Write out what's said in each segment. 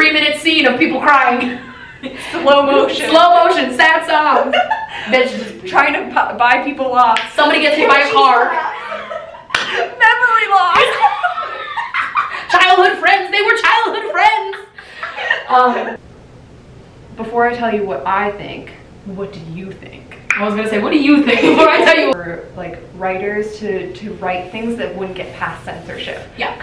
3-minute scene of people crying. Slow motion, sad songs. That's just trying to buy people off. Somebody gets hit by a car. Memory loss. Childhood friends. They were childhood friends. Before I tell you what I think, what do you think? I was gonna say, what do you think before I tell you? For like writers to write things that wouldn't get past censorship. Yeah.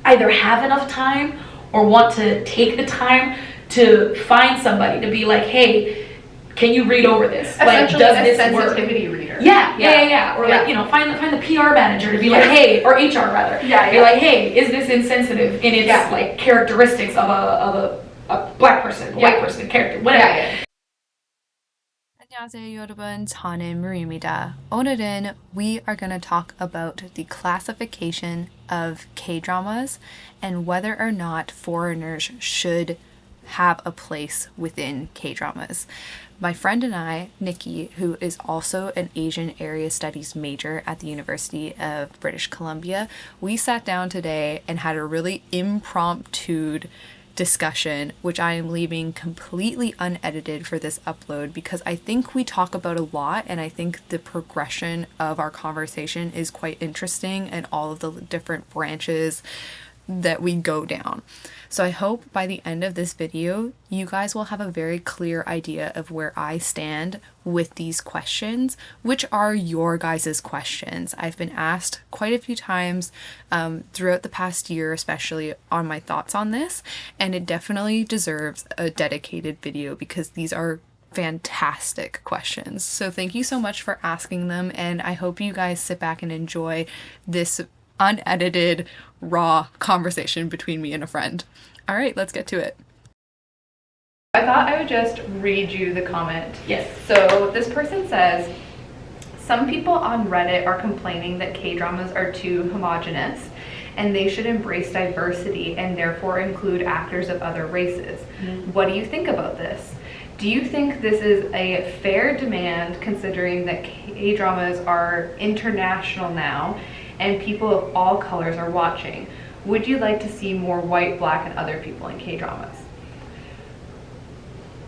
Either have enough time or want to take the time to find somebody to be like, hey, can you read over this? Like, does this sensitivity work? reader. Yeah. Or like, you know, find the PR manager to be like, hey, or HR rather. Be like, hey, is this insensitive in its like characteristics of a black person, white person character, whatever. 안녕하세요 여러분, 저는 Mari입니다. 오늘은 we are going to talk about the classification of K-dramas and whether or not foreigners should have a place within K-dramas. My friend and I, Nikki, who is also an Asian Area Studies major at the University of British Columbia, we sat down today and had a really impromptu discussion, which I am leaving completely unedited for this upload because I think we talk about a lot and I think the progression of our conversation is quite interesting and all of the different branches that we go down. So I hope by the end of this video, you guys will have a very clear idea of where I stand with these questions, which are your guys' questions. I've been asked quite a few times throughout the past year, especially on my thoughts on this, and it definitely deserves a dedicated video because these are fantastic questions. So thank you so much for asking them, and I hope you guys sit back and enjoy this unedited, raw conversation between me and a friend. All right, let's get to it. I thought I would just read you the comment. Yes. So this person says, some people on Reddit are complaining that K-dramas are too homogenous and they should embrace diversity and therefore include actors of other races. What do you think about this? Do you think this is a fair demand considering that K-dramas are international now and people of all colors are watching? Would you like to see more white, black, and other people in K-dramas?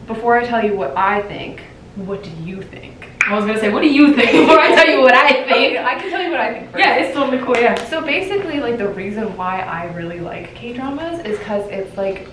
Before I tell you what I think, what do you think? I was gonna say, what do you think before I tell you what I think? I can tell you what I think first. Yeah, it's totally cool, yeah. So basically, like, the reason why I really like K-dramas is because it's like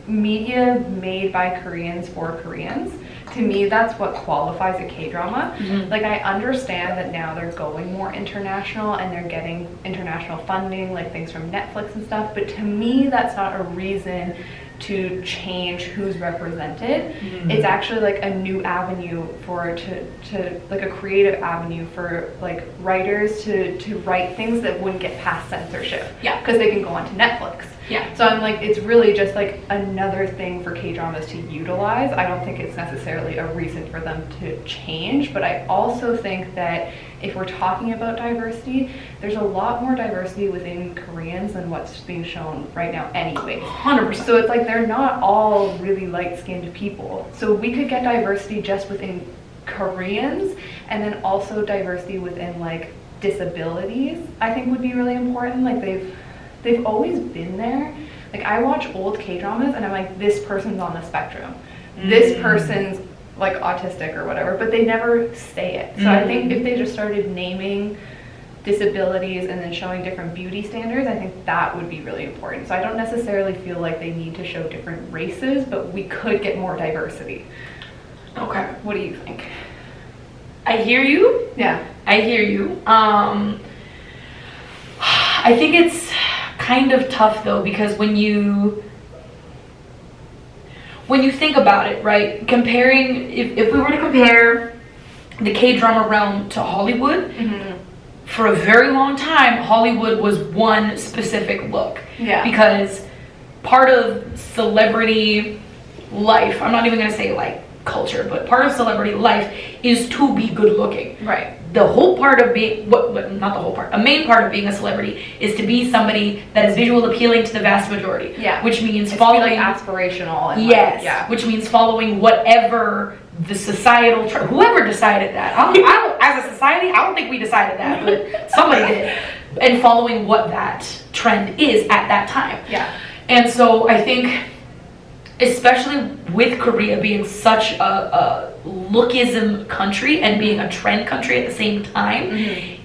media made by Koreans for Koreans. To me, that's what qualifies a K-drama. Like, I understand that now they're going more international and they're getting international funding, like things from Netflix and stuff, but to me, that's not a reason to change who's represented. It's actually like a new avenue for to like a creative avenue for like writers to write things that wouldn't get past censorship. Yeah. Because they can go onto Netflix. Yeah. So I'm like, it's really just like another thing for K-dramas to utilize. I don't think it's necessarily a reason for them to change, but I also think that if we're talking about diversity, there's a lot more diversity within Koreans than what's being shown right now anyways. 100%. So it's like they're not all really light-skinned people. So we could get diversity just within Koreans, and then also diversity within like disabilities, I think would be really important. Like they've always been there. Like, I watch old K-dramas and I'm like, this person's on the spectrum. This person's like autistic or whatever, but they never say it. So I think if they just started naming disabilities and then showing different beauty standards, I think that would be really important. So I don't necessarily feel like they need to show different races, but we could get more diversity. Okay. What do you think? I hear you. Yeah. I hear you. I think it's kind of tough though, because when you think about it, right, comparing, if we were to compare the K-drama realm to Hollywood, for a very long time, Hollywood was one specific look. Yeah. Because part of celebrity life, I'm not even going to say like culture, but part of celebrity life is to be good looking. Right. The whole part of being, not the whole part, a main part of being a celebrity is to be somebody that is visual appealing to the vast majority. Yeah. Which means It's following, to be like aspirational. And yes. Like, yeah. Which means following whatever the societal whoever decided that. I don't, as a society, I don't think we decided that, but somebody did. And following what that trend is at that time. Yeah. And so I think especially with Korea being such a lookism country and being a trend country at the same time,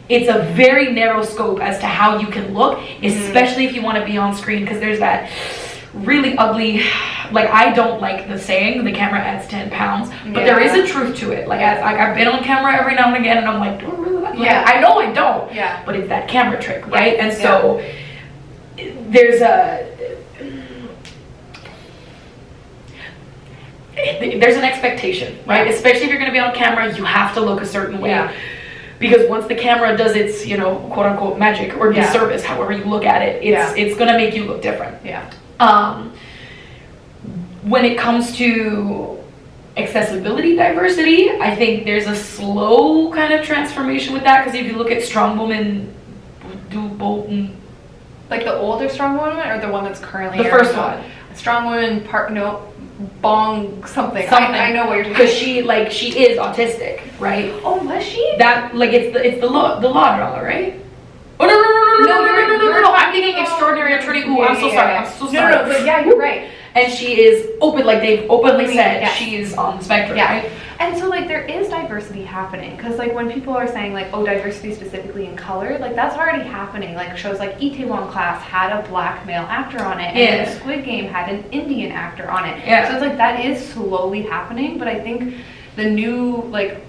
it's a very narrow scope as to how you can look, especially if you want to be on screen, because there's that really ugly, like, I don't like the saying the camera adds 10 pounds, but there is a truth to it. Like, I've been on camera every now and again, and I'm like, do I really like, I know I don't, but it's that camera trick, right? And so there's an expectation, right? Especially if you're going to be on camera, you have to look a certain way. Because once the camera does its, you know, quote unquote magic or disservice, however you look at it, it's going to make you look different. When it comes to accessibility diversity, I think there's a slow kind of transformation with that, because if you look at Strong Woman Do Bolton, like the older Strong Woman or the one that's currently the first one, Strong Woman Bong something. I know what you're talking about. Because she is autistic, right? Oh, was she? That, like, it's the law drama, right? Oh no! I'm thinking Extraordinary Attorney. Ooh, I'm so sorry. I'm so sorry. No, but yeah, you're right. And she is open, like they've openly said, she's on the spectrum, right? And so, like, there is diversity happening, because, like, when people are saying, like, oh, diversity specifically in color, like, that's already happening. Like, shows like Itaewon Class had a black male actor on it, and then Squid Game had an Indian actor on it. So it's like that is slowly happening, but I think the new, like,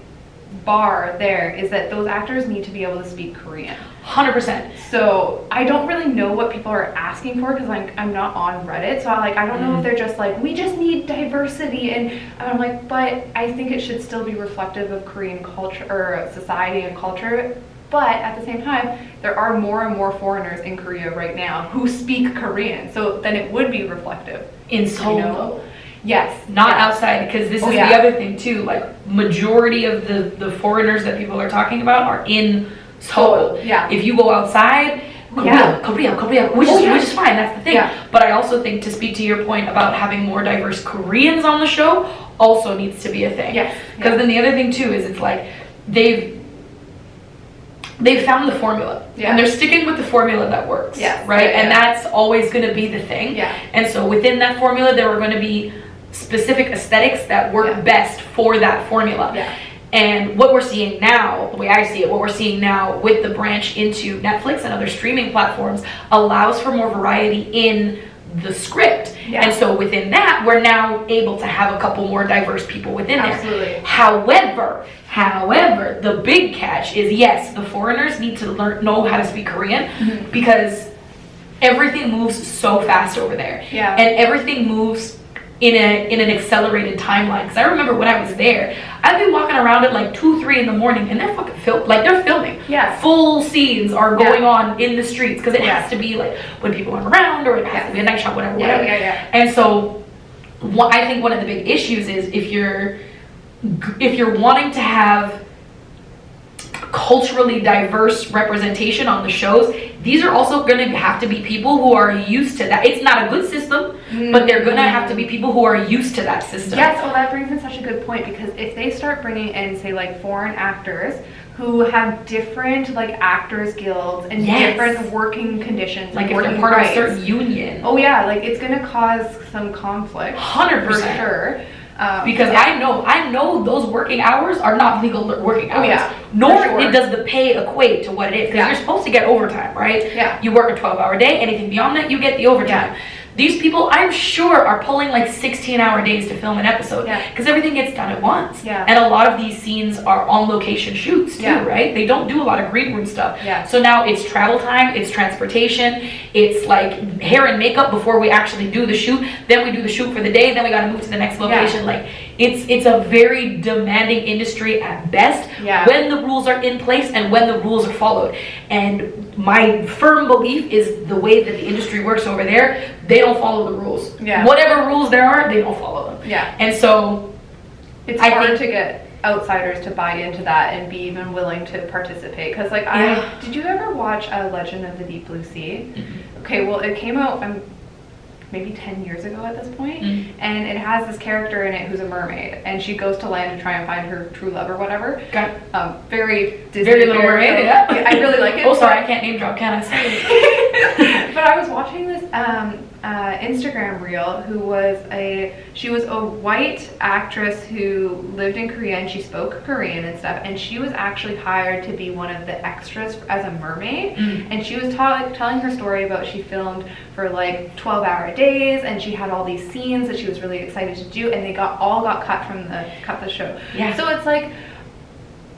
bar there is that those actors need to be able to speak Korean. 100%. So I don't really know what people are asking for, because I'm not on Reddit, so I don't know if they're just like, we just need diversity, and I'm like, but I think it should still be reflective of Korean culture or society and culture. But at the same time, there are more and more foreigners in Korea right now who speak Korean, so then it would be reflective In Seoul, you know? Yes. Not outside, because this is the other thing too. Like, majority of the foreigners that people are talking about are in Seoul. If you go outside, Korea, which is fine. That's the thing. But I also think, to speak to your point about having more diverse Koreans on the show, also needs to be a thing. Because then the other thing too is, it's like they've found the formula, and they're sticking with the formula that works, right? And that's always going to be the thing. And so within that formula, there are going to be specific aesthetics that work best for that formula. And what we're seeing now, the way I see it, what we're seeing now with the branch into Netflix and other streaming platforms allows for more variety in the script. And so within that, we're now able to have a couple more diverse people within there. However, the big catch is, yes, the foreigners need to know how to speak Korean, because everything moves so fast over there. And everything moves in an accelerated timeline. Because I remember when I was there, I'd be walking around at like 2-3 in the morning, and they're fucking they're filming. Full scenes are going on in the streets, because it has to be like when people aren't around, or it has to be a night shot, whatever. And so I think one of the big issues is, if you're wanting to have culturally diverse representation on the shows, these are also going to have to be people who are used to that. It's not a good system, but they're going to have to be people who are used to that system. Well, that brings in such a good point, because if they start bringing in, say, like, foreign actors who have different, like, actors guilds and different working conditions, like, if working they're part rights, of a certain union, like, it's going to cause some conflict. 100%. For sure. Because I know those working hours are not legal working hours. Nor does the pay equate to what it is. Because you're supposed to get overtime, right? You work a 12-hour day. Anything beyond that, you get the overtime. These people, I'm sure, are pulling like 16-hour days to film an episode, because everything gets done at once. And a lot of these scenes are on location shoots too, right? They don't do a lot of green room stuff. So now it's travel time, it's transportation, it's like hair and makeup before we actually do the shoot. Then we do the shoot for the day, then we got to move to the next location. Like, it's a very demanding industry at best, when the rules are in place and when the rules are followed. And my firm belief is, the way that the industry works over there, they don't follow the rules. Whatever rules there are, they don't follow them. And so it's hard to get outsiders to buy into that and be even willing to participate. Because, like, did you ever watch Legend of the Deep Blue Sea? Okay, well, it came out maybe 10 years ago at this point, and it has this character in it who's a mermaid, and she goes to land to try and find her true love or whatever. Very Disney, very Little Mermaid. I really like it. Oh, sorry, I can't name drop, can I? But I was watching this Instagram reel she was a white actress who lived in Korea, and she spoke Korean and stuff, and she was actually hired to be one of the extras as a mermaid. And she was telling her story about she filmed for like 12-hour days, and she had all these scenes that she was really excited to do, and they all got cut from the show. Yeah. So it's like,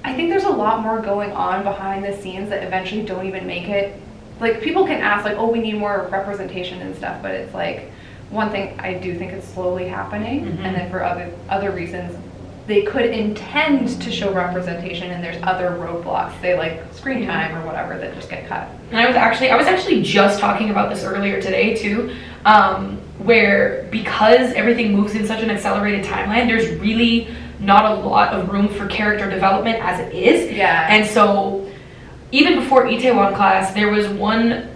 I think there's a lot more going on behind the scenes that eventually don't even make it. Like, people can ask, like, oh, we need more representation and stuff, but it's like, one thing I do think it's slowly happening, and then for other reasons, they could intend to show representation, and there's other roadblocks, say like screen time or whatever, that just get cut. And I was actually just talking about this earlier today too, where because everything moves in such an accelerated timeline, there's really not a lot of room for character development as it is. Yeah. And so even before Itaewon Class, there was one,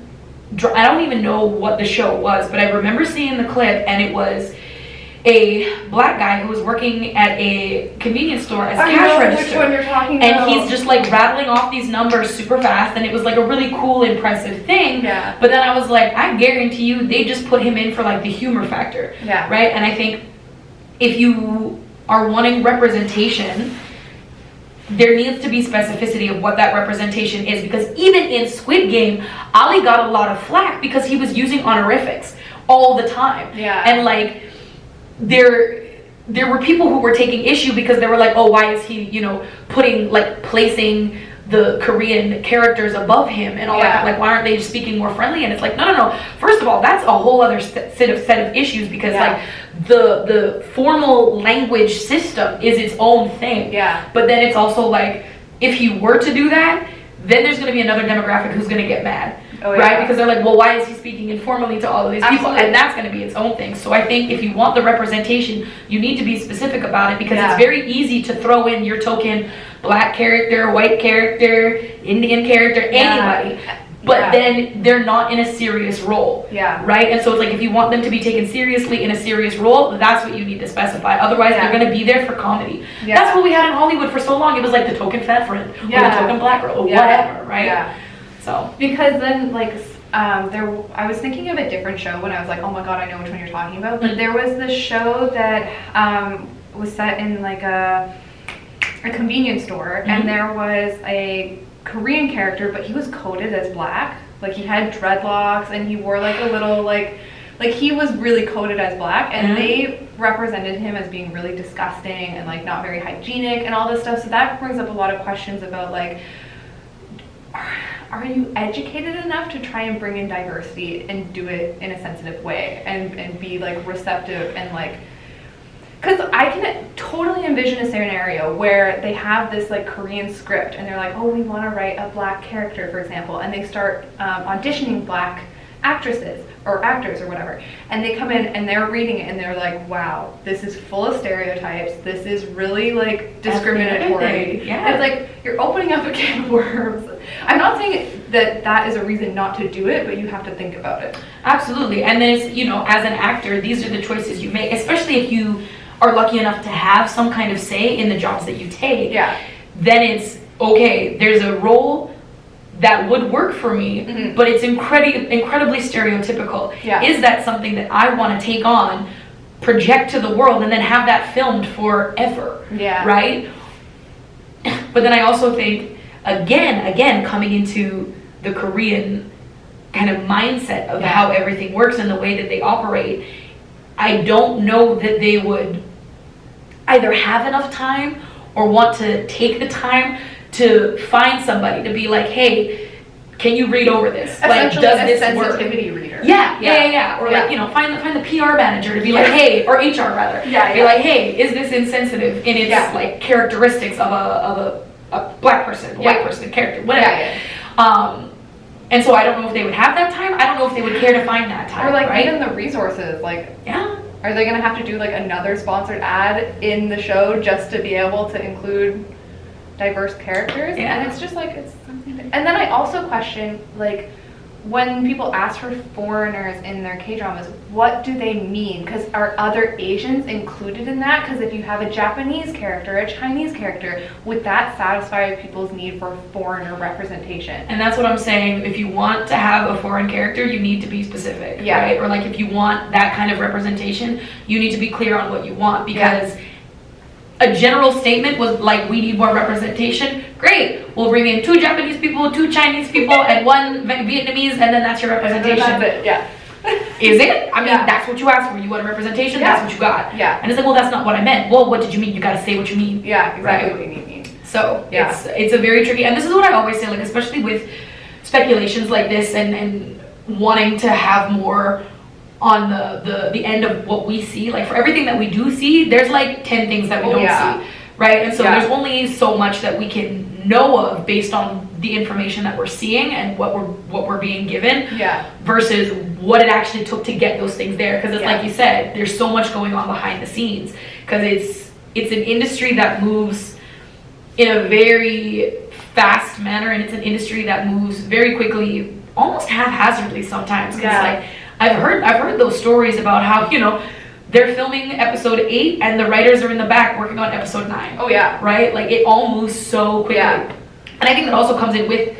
I don't even know what the show was, but I remember seeing the clip, and it was a black guy who was working at a convenience store as a cash register. Which one you're talking about. And he's just like rattling off these numbers super fast, and it was like a really cool, impressive thing. Yeah. But then I was like, I guarantee you they just put him in for like the humor factor. Yeah. Right? And I think if you are wanting representation, there needs to be specificity of what that representation is, because even in Squid Game, Ali got a lot of flack because he was using honorifics all the time. Yeah. And like, there were people who were taking issue because they were like, oh, why is he, placing the Korean characters above him and all that, like, why aren't they speaking more friendly? And it's like, no. First of all, that's a whole other set of issues, because like the formal language system is its own thing. Yeah. But then it's also like, if you were to do that, then there's going to be another demographic who's going to get mad. Oh, yeah. Right? Because they're like, well, why is he speaking informally to all of these people? Absolutely. And that's going to be its own thing. So I think if you want the representation, you need to be specific about it, because Yeah. it's very easy to throw in your token black character, white character, Indian character, anybody. But then they're not in a serious role. Yeah. Right? And so it's like, if you want them to be taken seriously in a serious role, that's what you need to specify. Otherwise, they're going to be there for comedy. Yeah. That's what we had in Hollywood for so long. It was like the token fat friend, or the token black girl, or whatever, right? Yeah. So. Because then, like, I was thinking of a different show when I was like, oh my god, I know which one you're talking about. But there was this show that was set in like a convenience store, and there was a Korean character, but he was coded as black. Like, he had dreadlocks, and he wore like a little like he was really coded as black, and they represented him as being really disgusting and like not very hygienic and all this stuff. So that brings up a lot of questions about like, are you educated enough to try and bring in diversity and do it in a sensitive way, and be like receptive, and like, because I can totally envision a scenario where they have this like Korean script, and they're like, oh, we want to write a black character, for example, and they start auditioning black actresses or actors or whatever, and they come in and they're reading it, and they're like, wow, this is full of stereotypes, this is really like discriminatory. Yeah. It's like, you're opening up a can of worms. I'm not saying that is a reason not to do it, but you have to think about it. Absolutely. And then it's, as an actor, these are the choices you make, especially if you are lucky enough to have some kind of say in the jobs that you take. Yeah. Then it's, okay, there's a role that would work for me, but it's incredibly stereotypical. Yeah. Is that something that I want to take on, project to the world, and then have that filmed forever? Yeah. Right? But then I also think, again, coming into the Korean kind of mindset of how everything works and the way that they operate, I don't know that they would either have enough time or want to take the time to find somebody to be like, hey, can you read over this? Like, does this work? Sensitivity reader. Yeah. Or like, find the PR manager to be like, hey, or HR rather. Be like, hey, is this insensitive in its like characteristics of a black person, a white person, character, whatever. And so I don't know if they would have that time. I don't know if they would care to find that time. Or like, right? even the resources, like, are they gonna have to do like another sponsored ad in the show just to be able to include diverse characters? And it's just like, it's something and then I also question, like, when people ask for foreigners in their K-dramas, what do they mean? Because are other Asians included in that? Because if you have a Japanese character, a Chinese character, would that satisfy people's need for foreigner representation? And that's what I'm saying. If you want to have a foreign character, you need to be specific, right? Or like if you want that kind of representation, you need to be clear on what you want, because a general statement was like, we need more representation. Great, we'll bring in 2 Japanese people, 2 Chinese people, and 1 Vietnamese, and then that's your representation. That's it, yeah. Is it? I mean, that's what you asked for. You want a representation, that's what you got. Yeah. And it's like, well, that's not what I meant. Well, what did you mean? You gotta say what you mean. Yeah, exactly right? what you mean. So it's a very tricky, and this is what I always say, like, especially with speculations like this and wanting to have more on the end of what we see. Like, for everything that we do see, there's like 10 things that we don't see, right? And so there's only so much that we can know of based on the information that we're seeing and what we're being given, versus what it actually took to get those things there. Because it's like you said, there's so much going on behind the scenes, because it's an industry that moves in a very fast manner, and it's an industry that moves very quickly, almost haphazardly sometimes. Because like I've heard those stories about how, you know, they're filming episode 8 and the writers are in the back working on episode 9. Oh yeah. Right? Like, it all moves so quickly. And I think that also comes in with,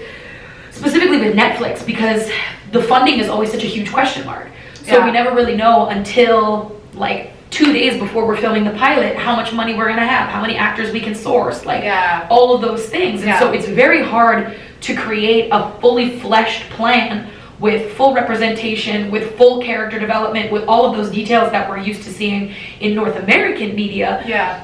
specifically with Netflix, because the funding is always such a huge question mark. So we never really know until like 2 days before we're filming the pilot how much money we're gonna have, how many actors we can source, like all of those things. And so it's very hard to create a fully fleshed plan with full representation, with full character development, with all of those details that we're used to seeing in North American media,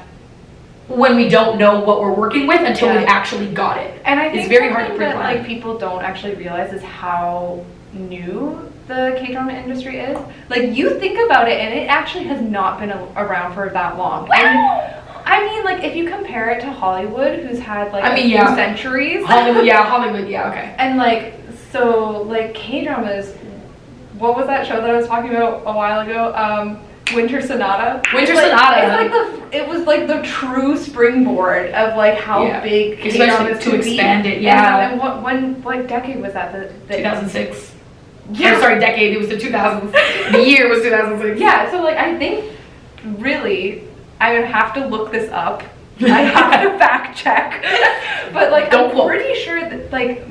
when we don't know what we're working with until we've actually got it. And I think it's very hard to that plan. like people don't actually realize is how new the K-drama industry is. Like, you think about it, and it actually has not been around for that long. And I mean, like, if you compare it to Hollywood, who's had like a few centuries. Hollywood, okay. And like, so like K-dramas, what was that show that I was talking about a while ago? Winter Sonata. Winter Sonata. It's like it was like the true springboard of like how big K-dramas to expand it. And what decade was that? The 2006. Yeah. Sorry, decade. It was the 2000s. The year was 2006. Yeah. So like, I think really, I would have to look this up. I have to fact check. But like, I'm pretty sure that like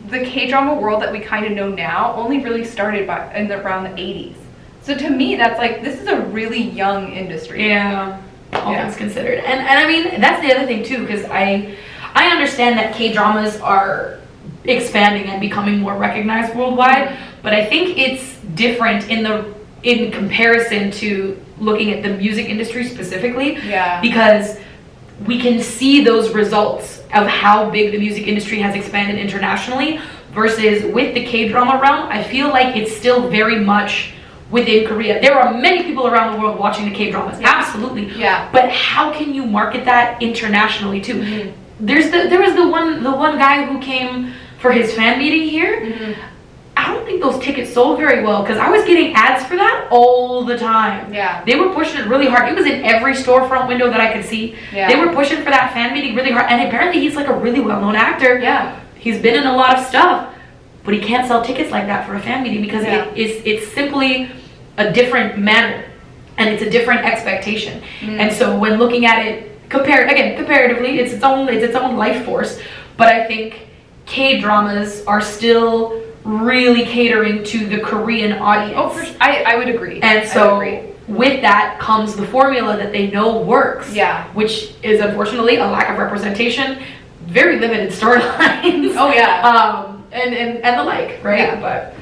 the K-drama world that we kind of know now only really started around the 80s. So to me, that's like, this is a really young industry. Yeah, all things considered. And I mean, that's the other thing too, because I understand that K-dramas are expanding and becoming more recognized worldwide, but I think it's different in comparison to looking at the music industry specifically. Because we can see those results of how big the music industry has expanded internationally, versus with the K-drama realm, I feel like it's still very much within Korea. There are many people around the world watching the K-dramas, absolutely. But how can you market that internationally too? There was the one guy who came for his fan meeting here. I don't think those tickets sold very well, because I was getting ads for that all the time. They were pushing it really hard. It was in every storefront window that I could see. They were pushing for that fan meeting really hard, and apparently he's like a really well-known actor. He's been in a lot of stuff, but he can't sell tickets like that for a fan meeting, because it's simply a different manner, and it's a different expectation. And so when looking at it comparatively, it's its own life force. But I think K-dramas are still really catering to the Korean audience. Oh, for sure. I would agree. And so with that comes the formula that they know works, which is unfortunately a lack of representation, very limited storylines. And the like, right? But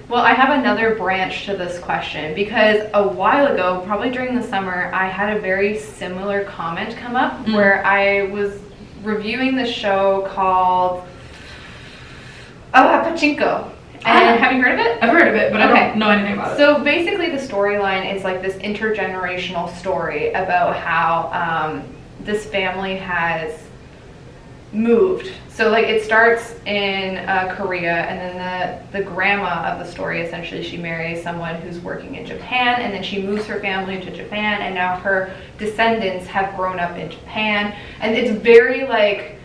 well, I have another branch to this question, because a while ago, probably during the summer, I had a very similar comment come up where I was reviewing the show called Pachinko. And have you heard of it? I've heard of it, but I don't know anything about it. So basically the storyline is like this intergenerational story about how this family has moved. So like, it starts in Korea, and then the grandma of the story, essentially, she marries someone who's working in Japan, and then she moves her family to Japan, and now her descendants have grown up in Japan. And it's very like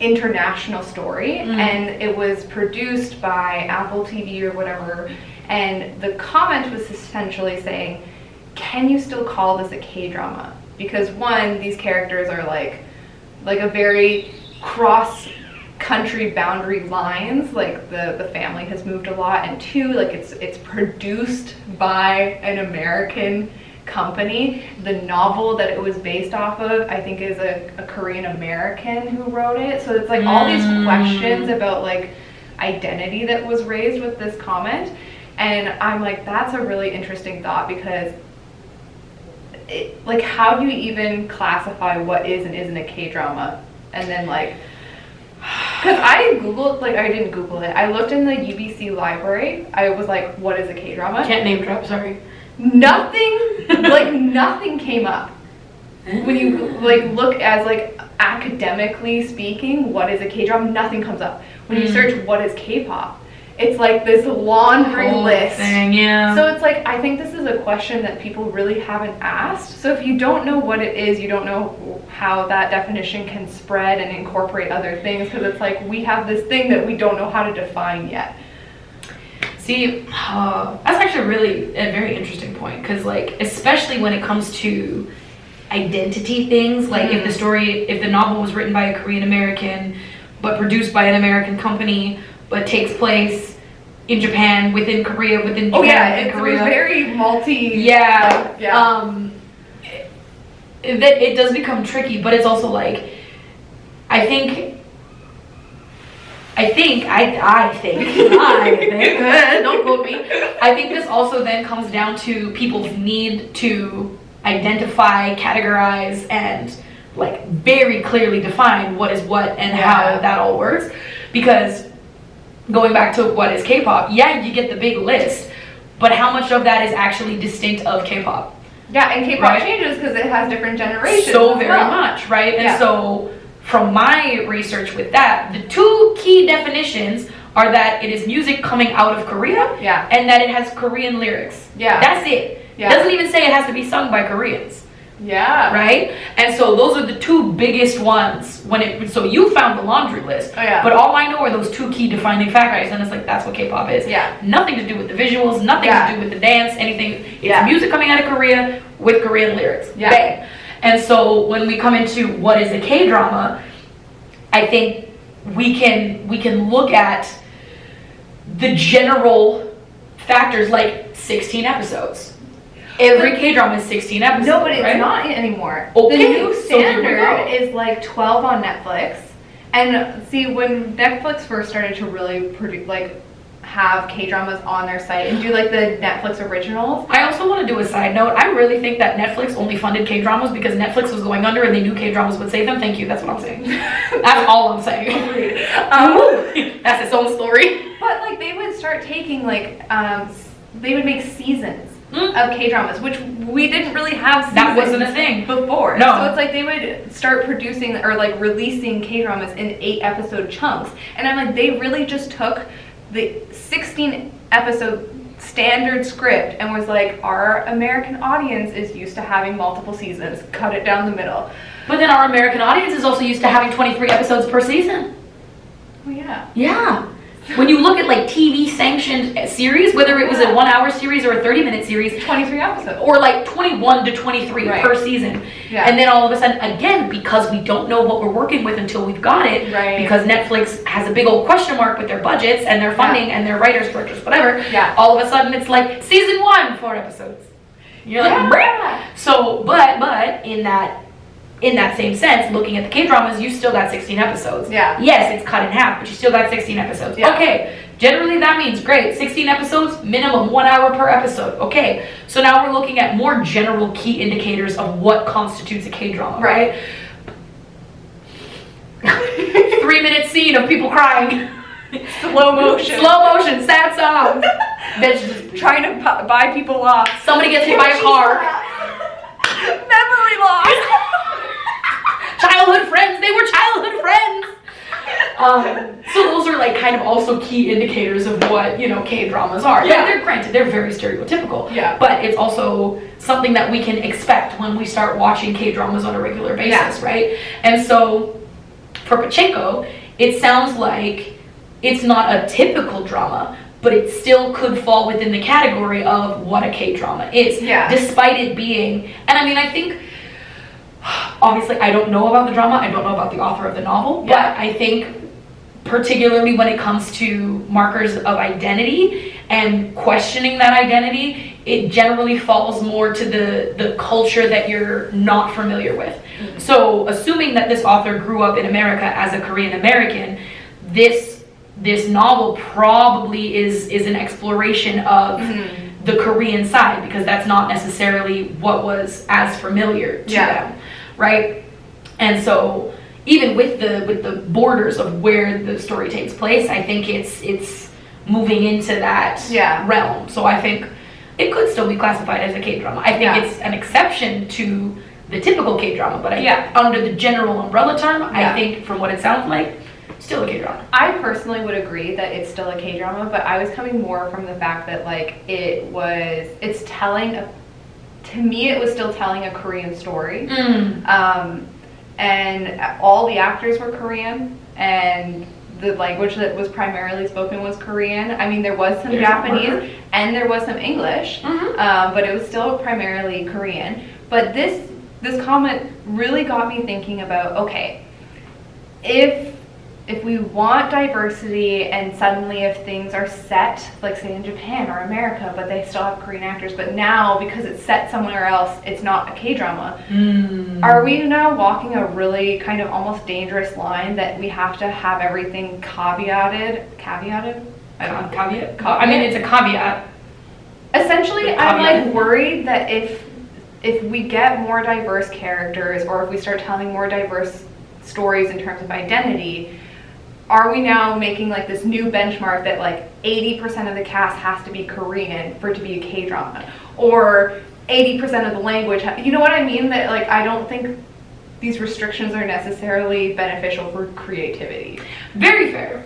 international story, and it was produced by Apple TV or whatever, and the comment was essentially saying, can you still call this a K-drama? Because one, these characters are like a very cross-country boundary lines, like the family has moved a lot, and two, like it's produced by an American company. The novel that it was based off of, I think, is a Korean American who wrote it. So it's like all these questions about like identity that was raised with this comment, and I'm like, that's a really interesting thought, because like, how do you even classify what is and isn't a K-drama? And then like, because I didn't Google it. I looked in the UBC library. I was like, what is a K-drama? Can't name drop, sorry. Nothing came up. When you like look as like academically speaking, what is a K-drama? Nothing comes up. When you search what is K-pop, it's like this laundry list. Yeah. So it's like, I think this is a question that people really haven't asked. So if you don't know what it is, you don't know how that definition can spread and incorporate other things, because it's like we have this thing that we don't know how to define yet. See, that's actually really a very interesting point, because like, especially when it comes to identity things, like if the novel was written by a Korean American but produced by an American company but takes place in Japan, within Korea, within Japan, it was very multi. That it does become tricky, but it's also like, I think don't quote me. I think this also then comes down to people's need to identify, categorize, and like very clearly define what is what and how that all works. Because going back to what is K-pop, you get the big list, but how much of that is actually distinct of K-pop? Yeah, and K-pop changes because it has different generations. So very much, right? And so from my research with that, the two key definitions are that it is music coming out of Korea, and that it has Korean lyrics. That's it. It doesn't even say it has to be sung by Koreans. Right? And so those are the two biggest ones. So you found the laundry list, but all I know are those two key defining factors, and it's like, that's what K-pop is. Nothing to do with the visuals, nothing to do with the dance, anything. It's music coming out of Korea with Korean lyrics. Bang. And so when we come into what is a K-drama, I think we can look at the general factors, like 16 episodes. Every K-drama is 16 episodes. No, but it's not anymore. The new standard is like 12 on Netflix. And see, when Netflix first started to really have K-dramas on their site and do like the Netflix originals. I also want to do a side note. I really think that Netflix only funded K-dramas because Netflix was going under and they knew K-dramas would save them. Thank you. That's what I'm saying. That's all I'm saying. That's its own story. But like, they would start taking like, they would make seasons of K-dramas, which we didn't really have seasons. That wasn't a thing before. No. So it's like they would start producing or like releasing K-dramas in 8-episode chunks. And I'm like, they really just took the 16-episode standard script and was like, our American audience is used to having multiple seasons. Cut it down the middle. But then our American audience is also used to having 23 episodes per season. Oh yeah. Yeah. When you look at like TV sanctioned series, whether it was a 1-hour series or a 30-minute series, 23 episodes, or like 21 to 23 per season, and then all of a sudden, again, because we don't know what we're working with until we've got it, because Netflix has a big old question mark with their budgets and their funding and their writers, directors, whatever, all of a sudden it's like season 1, 4 episodes. You're like, Brah! So, but in that same sense, looking at the K-dramas, you still got 16 episodes. Yes, it's cut in half, but you still got 16 episodes. Okay, generally that means, great, 16 episodes, minimum 1 hour per episode. Okay, so now we're looking at more general key indicators of what constitutes a K-drama, right? 3-minute scene of people crying. Slow motion, sad song. That's just trying to buy people off. Somebody gets hit by a car. Memory loss. Childhood friends, they were childhood friends. So those are like kind of also key indicators of what, K-dramas are. They're granted, they're very stereotypical. But it's also something that we can expect when we start watching K-dramas on a regular basis, right? And so for Pacheco, it sounds like it's not a typical drama, but it still could fall within the category of what a K-drama is. Yeah. Despite it being, and I mean, I think, obviously, I don't know about the drama, I don't know about the author of the novel, but I think particularly when it comes to markers of identity and questioning that identity, it generally falls more to the culture that you're not familiar with. Mm-hmm. So assuming that this author grew up in America as a Korean American, this novel probably is an exploration of the Korean side, because that's not necessarily what was as familiar to them, right? And so even with the borders of where the story takes place, I think it's moving into that realm. So I think it could still be classified as a K-drama. I think it's an exception to the typical K-drama, but under the general umbrella term, I think from what it sounds like, still a K-drama. I personally would agree that it's still a K-drama, but I was coming more from the fact that like it's telling to me it was still telling a Korean story. And all the actors were Korean, and the language that was primarily spoken was Korean. I mean, there was some Japanese and there was some English, but it was still primarily Korean. But this comment really got me thinking about, okay, if we want diversity, and suddenly if things are set, like say in Japan or America, but they still have Korean actors, but now because it's set somewhere else, it's not a K-drama, are we now walking a really kind of almost dangerous line that we have to have everything caveated? I don't know. Caveat? I mean, it's a caveat. Essentially, I'm like worried that if we get more diverse characters, or if we start telling more diverse stories in terms of identity, are we now making like this new benchmark that like 80% of the cast has to be Korean for it to be a K-drama, or 80% of the language, you know what I mean? That like, I don't think these restrictions are necessarily beneficial for creativity. Very fair.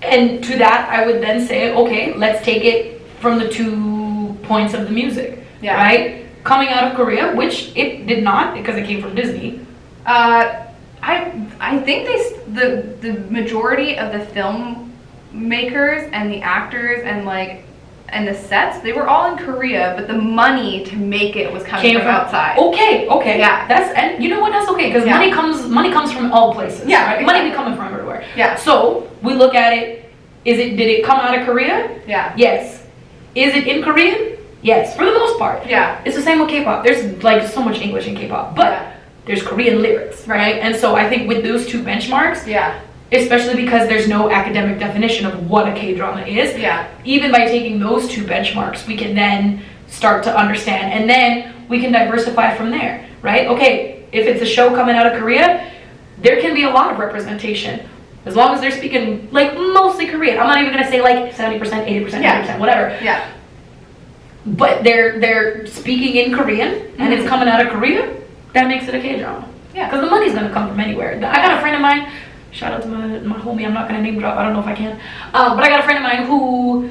And to that, I would then say, okay, let's take it from the 2 points of the music, right? Coming out of Korea, which it did not, because it came from Disney. I think the majority of the filmmakers and the actors and the sets, they were all in Korea, but the money to make it was coming from outside. Okay. Yeah. And you know what? That's okay, because money comes from all places. Yeah. Right? Exactly. Money be coming from everywhere. Yeah. So we look at it. Did it come out of Korea? Yeah. Yes. Is it in Korean? Yes. For the most part. Yeah. It's the same with K-pop. There's like so much English in K-pop, but there's Korean lyrics, right? And so I think with those 2 benchmarks, especially because there's no academic definition of what a K-drama is, even by taking those 2 benchmarks, we can then start to understand, and then we can diversify from there, right? Okay, if it's a show coming out of Korea, there can be a lot of representation, as long as they're speaking like mostly Korean. I'm not even gonna say like 70%, 80%, 80%, whatever. Yeah. But they're speaking in Korean, and it's coming out of Korea. That makes it a K-drama. Yeah. Because the money's gonna come from anywhere. I got a friend of mine, shout out to my homie, I'm not gonna name drop, I don't know if I can. But I got a friend of mine who,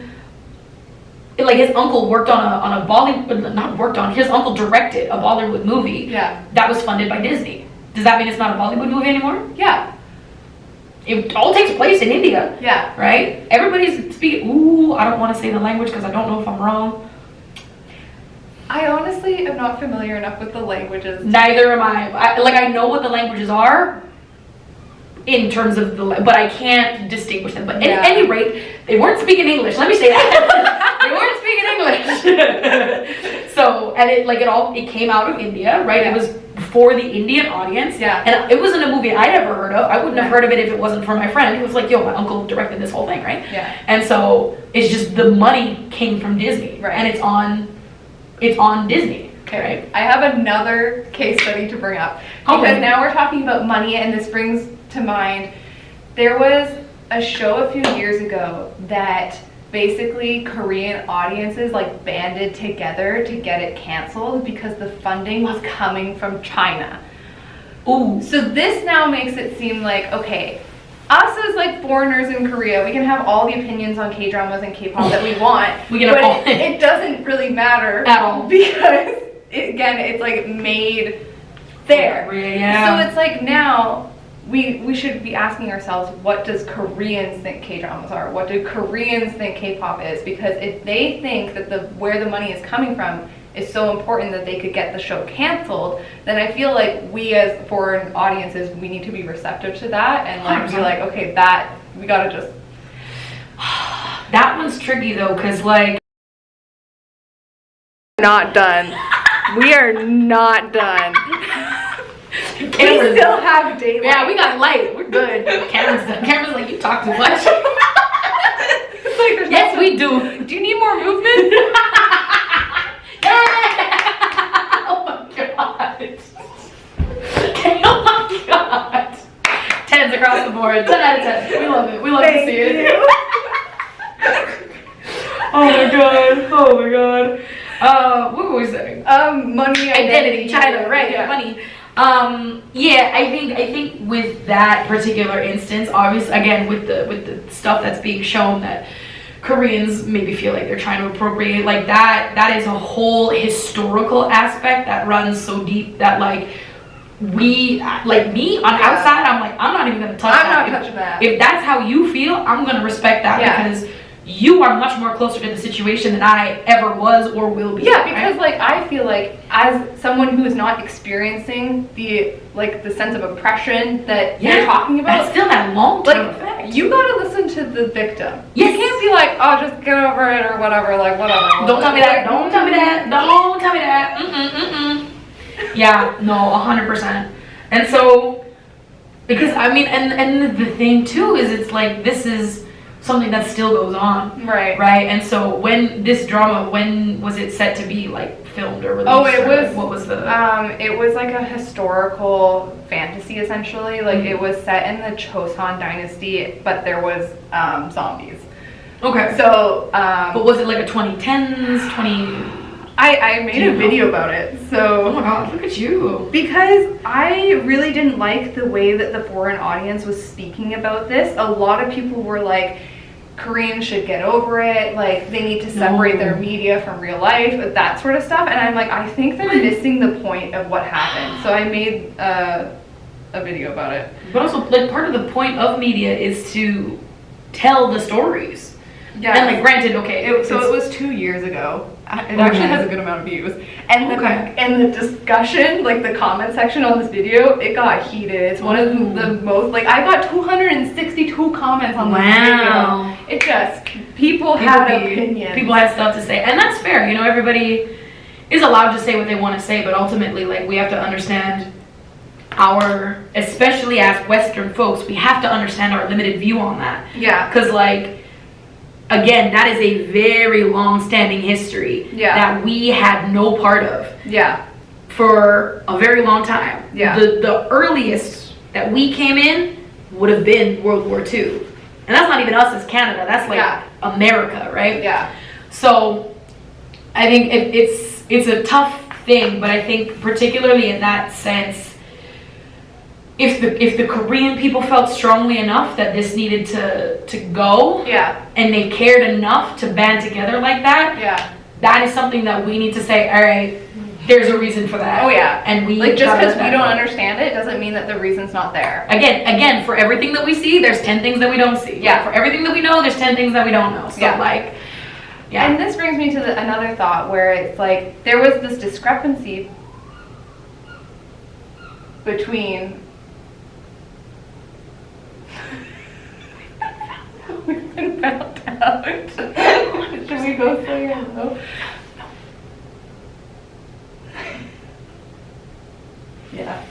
like, his uncle worked on a Bollywood, his uncle directed a Bollywood movie that was funded by Disney. Does that mean it's not a Bollywood movie anymore? Yeah. It all takes place in India. Yeah. Right? Everybody's speaking, I don't want to say the language because I don't know if I'm wrong. I honestly am not familiar enough with the languages. Neither am I. I know what the languages are in terms of but I can't distinguish them. But at any rate, they weren't speaking English. Let me say that. They weren't speaking English. So, and it came out of India, right? Yeah. It was for the Indian audience. Yeah. And it wasn't a movie I'd ever heard of. I wouldn't have heard of it if it wasn't for my friend. He was like, yo, my uncle directed this whole thing, right? Yeah. And so it's just the money came from Disney. Right. And it's on Disney. Okay. Right? I have another case study to bring up. Because now we're talking about money, and this brings to mind, there was a show a few years ago that basically Korean audiences banded together to get it canceled because the funding was coming from China. Ooh. So this now makes it seem like, okay, us as foreigners in Korea, we can have all the opinions on K-dramas and K-pop that we want, but it doesn't really matter at all because it's made there. Yeah. So it's now we should be asking ourselves, what does Koreans think K-dramas are? What do Koreans think K-pop is? Because if they think that where the money is coming from is so important that they could get the show canceled, then I feel like we as foreign audiences, we need to be receptive to that and like be like, okay, that we gotta just. That one's tricky though, because like, Not done. We are not done. We still have daylight. Yeah, we got light. We're good. Cameron's done. Cameron's like, you talk too much. Like, yes, we do. Do you need more movement? Oh my god. Oh my god. 10s across the board. 10 out of 10. We love it. We love to see it. Oh my god. Oh my god. What were we saying? Money, Identity, China, right? Yeah. Money. Yeah, I think with that particular instance, obviously, again, with the stuff that's being shown that Koreans maybe feel like they're trying to appropriate, like that is a whole historical aspect that runs so deep that like we, like me on outside, I'm like, I'm not even gonna touch that. I'm not touching that. If that's how you feel, I'm gonna respect that because you are much more closer to the situation than I ever was or will be. Yeah, because like I feel like as someone who is not experiencing the sense of oppression that you're talking about, that's still that long-term effect. You gotta listen to the victim. Yes. You can't be like, oh, just get over it or whatever, like whatever. Don't tell me that. Don't tell me that. Don't tell me that. Yeah, no, 100%. And so, because I mean, and the thing too is, it's like this is something that still goes on, right? And so when this drama, when was it set to be like filmed or released? Oh, it was. What was the? It was like a historical fantasy, essentially. Like it was set in the Chosun dynasty, but there was zombies. Okay. So, but was it like a 2010s, 20? I made a video about it. So. Oh my god! Look at you. Because I really didn't like the way that the foreign audience was speaking about this. A lot of people were like, Koreans should get over it, like they need to separate their media from real life, that sort of stuff. And I'm like, I think they're missing the point of what happened. So I made a video about it. But also, like, part of the point of media is to tell the stories. Yeah. And like, granted, okay. It was 2 years ago. It actually has a good amount of views. And the discussion, like the comment section on this video, it got heated. It's one of the most, like I got 262 comments on this video. It just, people had opinions. People had stuff to say. And that's fair. You know, everybody is allowed to say what they want to say, but ultimately, like, we have to understand especially as Western folks, we have to understand our limited view on that. Yeah. Because, like, again, that is a very long-standing history that we had no part of. Yeah. For a very long time. Yeah. The earliest that we came in would have been World War II. And that's not even us as Canada. That's like America, right? Yeah. So I think it's a tough thing, but I think particularly in that sense, if the Korean people felt strongly enough that this needed to go, and they cared enough to band together like that, that is something that we need to say, all right, there's a reason for that. Oh yeah. And we like, just because we don't understand it doesn't mean that the reason's not there. Again, for everything that we see, there's 10 things that we don't see. Yeah. For everything that we know, there's 10 things that we don't know. So like, And this brings me to another thought where it's like, there was this discrepancy between we've been found out. Should we go say hello? Yeah.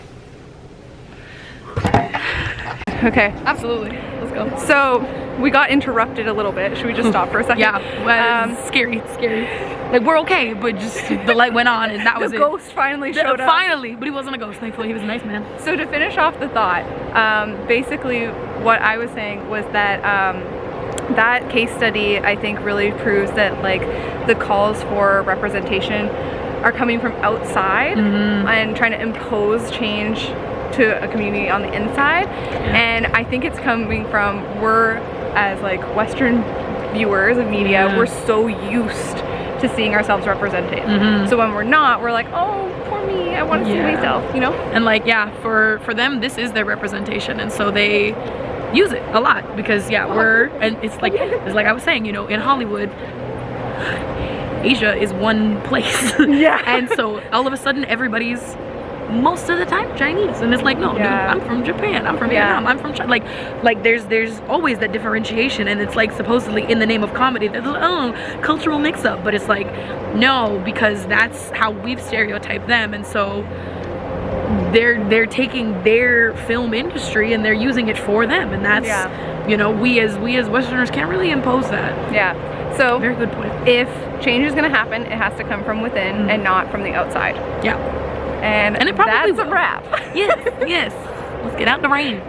Okay. Absolutely. Let's go. So we got interrupted a little bit. Should we just stop for a second? Yeah. Scary. Like, we're okay, but just the light went on and that was it. The ghost finally showed up. Finally, but he wasn't a ghost. Thankfully, he was a nice man. So to finish off the thought, basically what I was saying was that that case study, I think, really proves that like the calls for representation are coming from outside and trying to impose change to a community on the inside. And I think it's coming from, we're as like Western viewers of media, we're so used to seeing ourselves represented. Mm-hmm. So when we're not, we're like, oh, poor me, I want to see myself, you know? And like, yeah, for them, this is their representation, and so they use it a lot because and it's like I was saying, you know, in Hollywood, Asia is one place. Yeah. And so all of a sudden everybody's most of the time Chinese, and it's like, no, dude, I'm from Japan, I'm from Vietnam, I'm from China. Like there's always that differentiation, and it's like supposedly in the name of comedy there's cultural mix-up, but it's like, no, because that's how we've stereotyped them, and so they're taking their film industry and they're using it for them, and that's you know, we as Westerners can't really impose that. Yeah. So Very good point. if change is going to happen, it has to come from within and not from the outside. Yeah. And it probably that's a wrap. Yes. Let's get out the rain.